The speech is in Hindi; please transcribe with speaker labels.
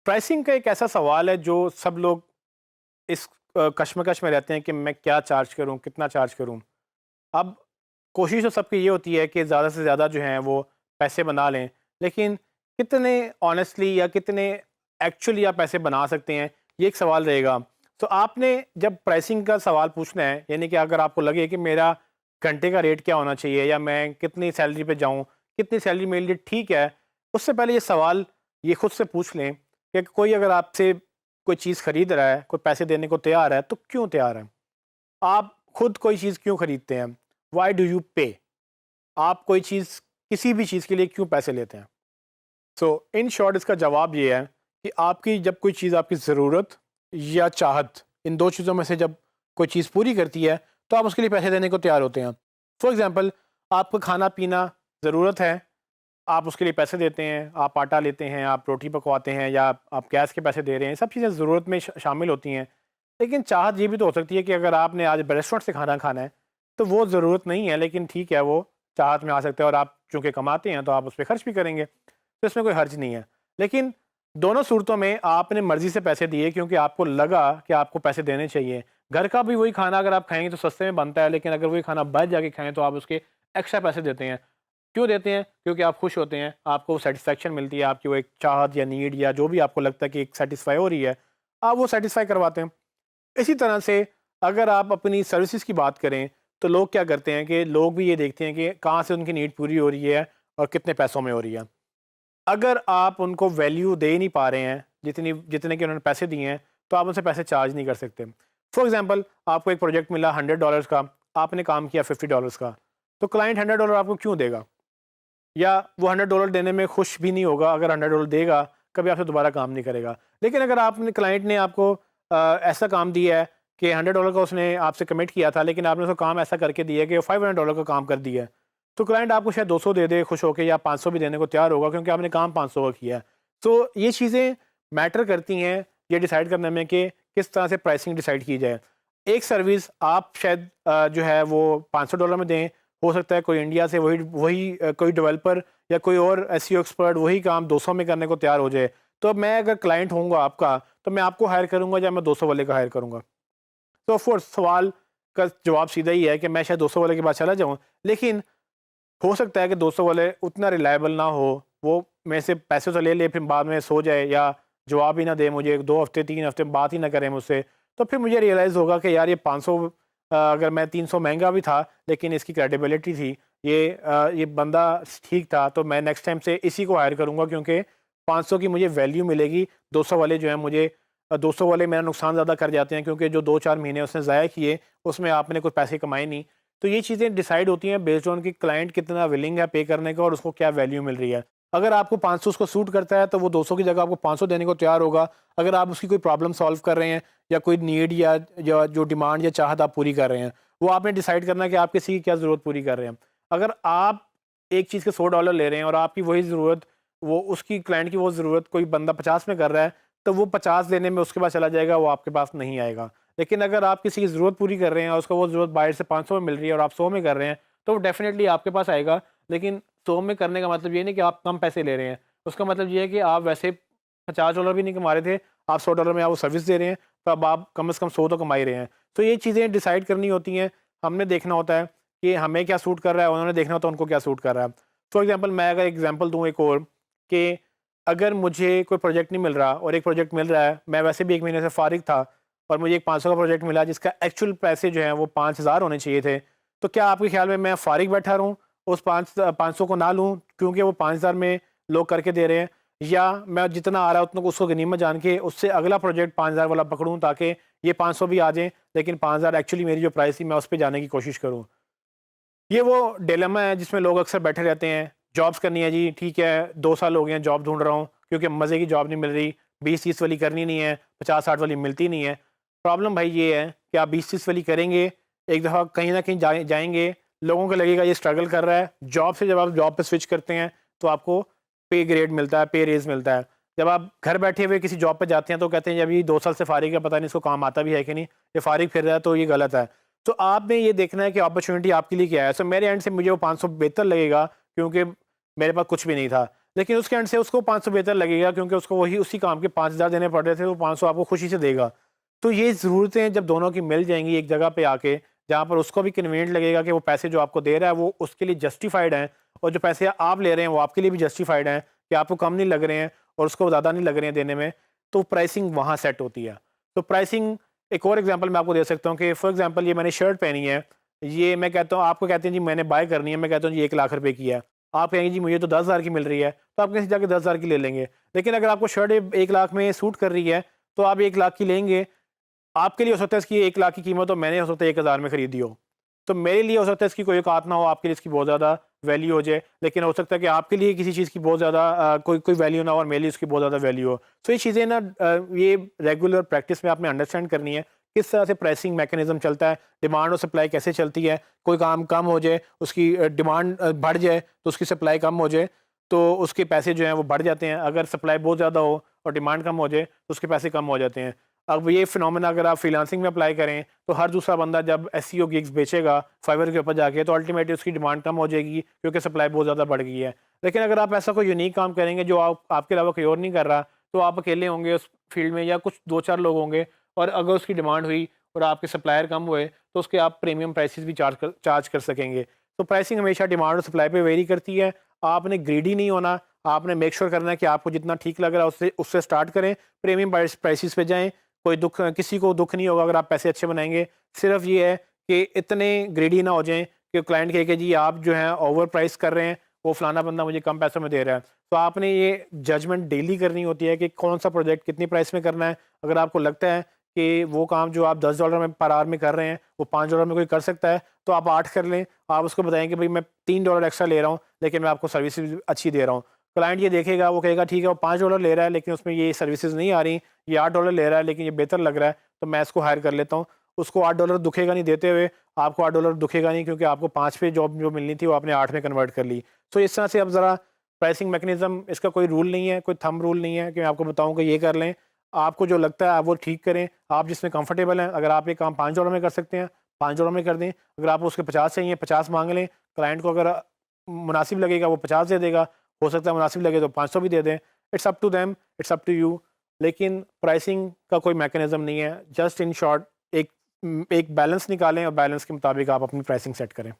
Speaker 1: प्राइसिंग का एक ऐसा सवाल है जो सब लोग इस कश्मकश में रहते हैं कि मैं क्या चार्ज करूं, कितना चार्ज करूं। अब कोशिश तो सबकी ये होती है कि ज़्यादा से ज़्यादा जो है वो पैसे बना लें, लेकिन कितने ऑनेस्टली या कितने एक्चुअली आप पैसे बना सकते हैं, ये एक सवाल रहेगा। तो आपने जब प्राइसिंग का सवाल पूछना है, यानी कि अगर आपको लगे कि मेरा घंटे का रेट क्या होना चाहिए या मैं कितनी सैलरी पे जाऊँ, कितनी सैलरी मेरे लिए ठीक है, उससे पहले ये सवाल ये खुद से पूछ लें कि कोई अगर आपसे कोई चीज़ खरीद रहा है, कोई पैसे देने को तैयार है, तो क्यों तैयार है? आप खुद कोई चीज़ क्यों खरीदते हैं? व्हाई डू यू पे? आप कोई चीज़ किसी भी चीज़ के लिए क्यों पैसे लेते हैं? सो इन शॉर्ट इसका जवाब ये है कि आपकी जब कोई चीज़ आपकी ज़रूरत या चाहत, इन 2 चीज़ों में से जब कोई चीज़ पूरी करती है, तो आप उसके लिए पैसे देने को तैयार होते हैं। फॉर एग्ज़ाम्पल, आपको खाना-पीना ज़रूरत है, आप उसके लिए पैसे देते हैं, आप आटा लेते हैं, आप रोटी पकवाते हैं या आप गैस के पैसे दे रहे हैं, सब चीज़ें ज़रूरत में शामिल होती हैं। लेकिन चाहत ये भी तो हो सकती है कि अगर आपने आज रेस्टोरेंट से खाना खाना है, तो वो ज़रूरत नहीं है, लेकिन ठीक है, वो चाहत में आ सकता है और आप चूँकि कमाते हैं, तो आप उस पे खर्च भी करेंगे, तो इसमें कोई हर्ज नहीं है। लेकिन दोनों सूरतों में आपने मर्ज़ी से पैसे दिए क्योंकि आपको लगा कि आपको पैसे देने चाहिए। घर का भी वही खाना अगर आप खाएँगे तो सस्ते में बनता है, लेकिन अगर वही खाना बाहर जाके खाएँ, तो आप उसके एक्स्ट्रा पैसे देते हैं। क्यों देते हैं? क्योंकि आप खुश होते हैं, आपको सैटिस्फैक्शन मिलती है, आपकी वो एक चाहत या नीड या जो भी आपको लगता है कि एक सैटिस्फाई हो रही है, आप वो सैटिस्फाई करवाते हैं। इसी तरह से अगर आप अपनी सर्विसेज़ की बात करें, तो लोग क्या करते हैं कि लोग भी ये देखते हैं कि कहाँ से उनकी नीड पूरी हो रही है और कितने पैसों में हो रही है। अगर आप उनको वैल्यू दे नहीं पा रहे हैं, जितनी जितने के उन्होंने पैसे दिए हैं, तो आप उनसे पैसे चार्ज नहीं कर सकते। फॉर एग्ज़ाम्पल, आपको एक प्रोजेक्ट मिला $100 का, आपने काम किया $50 का, तो क्लाइंट $100 आपको क्यों देगा? या वो $100 देने में खुश भी नहीं होगा, अगर $100 देगा, कभी आपसे दोबारा काम नहीं करेगा। लेकिन अगर आपने क्लाइंट ने आपको ऐसा काम दिया है कि $100 का उसने आपसे कमिट किया था, लेकिन आपने उसको काम ऐसा करके दिया है कि $500 का काम कर दिया है, तो क्लाइंट आपको शायद 200 दे दे खुश होके या 500 भी देने को तैयार होगा क्योंकि आपने काम 500 का किया है। तो ये चीज़ें मैटर करती हैं ये डिसाइड करने में कि किस तरह से प्राइसिंग डिसाइड की जाए। एक सर्विस आप शायद जो है वो $500 में दें, हो सकता है कोई इंडिया से वही वही कोई डेवलपर या कोई और एसईओ एक्सपर्ट वही काम 200 में करने को तैयार हो जाए। तो अब मैं अगर क्लाइंट होऊँगा आपका, तो मैं आपको हायर करूँगा या मैं 200 वाले का हायर करूँगा? तो ऑफ कोर्स सवाल का जवाब सीधा ही है कि मैं शायद 200 वाले के पास चला जाऊँ, लेकिन हो सकता है कि 200 वाले उतना रिलायबल ना हो, वो मेरे से पैसे तो ले ले फिर बाद में सो जाए या जवाब ही ना दे मुझे, 2 हफ्ते 3 हफ्ते बात ही ना करे मुझसे। तो फिर मुझे रियलाइज़ होगा कि यार ये 500 अगर मैं 300 महँगा भी था, लेकिन इसकी क्रेडिबिलिटी थी, ये बंदा ठीक था, तो मैं नेक्स्ट टाइम से इसी को हायर करूँगा क्योंकि 500 की मुझे वैल्यू मिलेगी। 200 वाले जो हैं मुझे 200 वाले मेरा नुकसान ज़्यादा कर जाते हैं क्योंकि जो 2-4 महीने उसने ज़ाया किए, उसमें आपने कुछ पैसे कमाए नहीं। तो ये चीज़ें डिसाइड होती हैं बेस्ड ऑन कि क्लाइंट कितना विलिंग है पे करने का और उसको क्या वैल्यू मिल रही है। अगर आपको 500 उसको सूट करता है, तो वो 200 की जगह आपको 500 देने को तैयार होगा। अगर आप उसकी कोई प्रॉब्लम सॉल्व कर रहे हैं या कोई नीड या जो डिमांड या चाहत आप पूरी कर रहे हैं, वो आपने डिसाइड करना है कि आप किसी की क्या ज़रूरत पूरी कर रहे हैं। अगर आप एक चीज़ के $100 ले रहे हैं और आपकी वही ज़रूरत वो उसकी क्लाइंट की वो ज़रूरत कोई बंदा 50 में कर रहा है, तो वो 50 देने में उसके पास चला जाएगा, वो आपके पास नहीं आएगा। लेकिन अगर आप किसी की ज़रूरत पूरी कर रहे हैं और उसको वो ज़रूरत बाहर से 500 में मिल रही है और आप 100 में कर रहे हैं, तो वो डेफ़िनेटली आपके पास आएगा। लेकिन 100 में करने का मतलब ये नहीं कि आप कम पैसे ले रहे हैं। उसका मतलब ये है कि आप वैसे $50 भी नहीं कमा रहे थे, आप $100 में आप वो सर्विस दे रहे हैं, तो अब आप कम से कम 100 तो कमा ही रहे हैं। तो ये चीज़ें डिसाइड करनी होती हैं, हमने देखना होता है कि हमें क्या सूट कर रहा है, उन्होंने देखना होता है उनको क्या सूट कर रहा है। फॉर एग्ज़ाम्पल मैं अगर एग्ज़ाम्पल दूँ एक और कि अगर मुझे कोई प्रोजेक्ट नहीं मिल रहा और एक प्रोजेक्ट मिल रहा है, मैं वैसे भी 1 महीने से फ़ारिग था और मुझे एक 500 का प्रोजेक्ट मिला जिसका एक्चुअल पैसे जो हैं वो 5000 होने चाहिए थे। तो क्या आपके ख़्याल में मैं फ़ारिग बैठा रहूँ, उस 500 को ना लूँ क्योंकि वो 5000 में लोग करके दे रहे हैं, या मैं जितना आ रहा है उतना उसको गनीमत जान के उससे अगला प्रोजेक्ट 5000 वाला पकड़ूँ ताकि ये 500 भी आ जाएँ, लेकिन 5000 एक्चुअली मेरी जो प्राइस थी मैं उस पे जाने की कोशिश करूँ। ये वो डिलेमा है जिसमें लोग अक्सर बैठे रहते हैं। जॉब्स करनी है जी, ठीक है, 2 साल हो गए हैं जॉब ढूँढ रहा हूँ क्योंकि मज़े की जॉब नहीं मिल रही, 20-30 वाली करनी नहीं है, 50-60 वाली मिलती नहीं है। प्रॉब्लम भाई ये है कि आप 20-30 वाली करेंगे, एक दफ़ा कहीं न कहीं जाएँगे, लोगों को लगेगा ये स्ट्रगल कर रहा है। जॉब से जब आप जॉब पे स्विच करते हैं, तो आपको पे ग्रेड मिलता है, पे रेज़ मिलता है। जब आप घर बैठे हुए किसी जॉब पे जाते हैं, तो कहते हैं जी अभी 2 साल से फ़ारिग है, पता नहीं इसको काम आता भी है कि नहीं, ये फ़ारिग फिर रहा है तो ये गलत है। तो आपने ये देखना है कि अपॉर्चुनिटी आपके लिए क्या है। सो मेरे एंड से मुझे वो 500 बेहतर लगेगा क्योंकि मेरे पास कुछ भी नहीं था। लेकिन उसके एंड से उसको 500 बेहतर लगेगा, क्योंकि उसको वही उसी काम के 5000 देने पड़ रहे थे, तो 500 आपको खुशी से देगा। तो ये ज़रूरतें जब दोनों की मिल जाएंगी एक जगह पे आके, जहाँ पर उसको भी कन्वीनियंट लगेगा कि वो पैसे जो आपको दे रहा है वो उसके लिए जस्टिफाइड हैं, और जो पैसे आप ले रहे हैं वो आपके लिए भी जस्टिफाइड हैं, कि आपको कम नहीं लग रहे हैं और उसको ज़्यादा नहीं लग रहे हैं देने में, तो प्राइसिंग वहाँ सेट होती है। तो प्राइसिंग, एक और एग्जांपल मैं आपको दे सकता हूँ कि फॉर एग्जांपल ये मैंने शर्ट पहनी है, ये मैं कहता हूँ, आपको कहते हैं जी मैंने बाय करनी है, मैं कहता हूँ जी 1 लाख रुपए की है, आप कहेंगे जी मुझे तो 10,000 की मिल रही है, तो आप कहीं से जाके 10,000 की ले लेंगे। लेकिन अगर आपको शर्ट 1 लाख में सूट कर रही है, तो आप 1 लाख की लेंगे। आपके लिए हो सकता है इसकी 1 लाख की कीमत हो, मैंने हो सकता है 1,000 में खरीदी हो, तो मेरे लिए हो सकता है इसकी कोई औकात ना हो, आपके लिए इसकी बहुत ज़्यादा वैल्यू हो जाए, लेकिन हो सकता है कि आपके लिए किसी चीज़ की बहुत ज़्यादा कोई वैल्यू ना हो और मेरे लिए उसकी बहुत ज़्यादा वैल्यू हो। तो ये चीज़ें ना ये रेगुलर प्रैक्टिस में आपने अंडरस्टैंड करनी है, किस तरह से प्राइसिंग मैकेनिज्म चलता है, डिमांड और सप्लाई कैसे चलती है, कोई काम कम हो जाए, उसकी डिमांड बढ़ जाए तो उसकी सप्लाई कम हो जाए, तो उसके पैसे जो हैं वो बढ़ जाते हैं। अगर सप्लाई बहुत ज़्यादा हो और डिमांड कम हो जाए तो उसके पैसे कम हो जाते हैं। अब ये फिनोमेना अगर आप फ्रीलांसिंग में अप्लाई करें, तो हर दूसरा बंदा जब एसईओ गिग्स बेचेगा फाइवर के ऊपर जाके, तो अल्टीमेटली उसकी डिमांड कम हो जाएगी, क्योंकि सप्लाई बहुत ज़्यादा बढ़ गई है। लेकिन अगर आप ऐसा कोई यूनिक काम करेंगे जो आपके अलावा कोई और नहीं कर रहा, तो आप अकेले होंगे उस फील्ड में, या कुछ 2-4 लोग होंगे, और अगर उसकी डिमांड हुई और आपके सप्लायर कम हुए, तो उसके आप प्रीमियम प्राइसेस भी चार्ज कर सकेंगे। तो प्राइसिंग हमेशा डिमांड और सप्लाई पे वेरी करती है। आपने ग्रीडी नहीं होना, आपने मेक श्योर करना है कि आपको जितना ठीक लग रहा है उससे उससे स्टार्ट करें, प्रीमियम प्राइसेस पे जाएँ। कोई दुःख, किसी को दुःख नहीं होगा अगर आप पैसे अच्छे बनाएँगे। सिर्फ़ ये है कि इतने ग्रीडी ना हो जाएँ कि क्लाइंट कहे कि जी आप जो हैं ओवर प्राइस कर रहे हैं, वो फलाना बंदा मुझे कम पैसों में दे रहा है। तो आपने ये जजमेंट डेली करनी होती है कि कौन-सा प्रोजेक्ट कितनी प्राइस में करना है। अगर आपको लगता है कि वो काम जो आप $10 में पर आवर में कर रहे हैं, वो $5 में कोई कर सकता है, तो आप 8 कर लें। आप उसको बताएँ कि भई मैं $3 एक्स्ट्रा ले रहा हूँ, लेकिन मैं आपको सर्विसेज़ अच्छी दे रहा हूँ। क्लाइंट ये देखेगा, वो कहेगा ठीक है वो $5 ले रहा है, लेकिन उसमें ये सर्विसेज़ नहीं आ रही, ये $8 ले रहा है लेकिन ये बेहतर लग रहा है, तो मैं इसको हायर कर लेता हूँ। उसको $8 दुखेगा नहीं देते हुए, आपको $8 दुखेगा नहीं, क्योंकि आपको 5 पे जॉब जो मिलनी थी वो आपने 8 में कन्वर्ट कर ली। तो इस तरह से अब ज़रा प्राइसिंग मैकेनिज़्म, इसका कोई रूल नहीं है, कोई थंब रूल नहीं है कि मैं आपको बताऊँ कि ये कर लें। आपको जो लगता है आप वो ठीक करें, आप जिसमें कंफर्टेबल हैं। अगर आप ये काम $5 में कर सकते हैं, $5 में कर दें। अगर आपको उसके 50 चाहिए, 50 माँग लें। क्लाइंट को अगर मुनासिब लगेगा वो 50 दे देगा, हो सकता है मुनासिब लगे तो 500 भी दे दें। It's up to them, it's up to you. लेकिन प्राइसिंग का कोई मैकेनिज़्म नहीं है। जस्ट इन शॉर्ट एक एक बैलेंस निकालें और बैलेंस के मुताबिक आप अपनी प्राइसिंग सेट करें।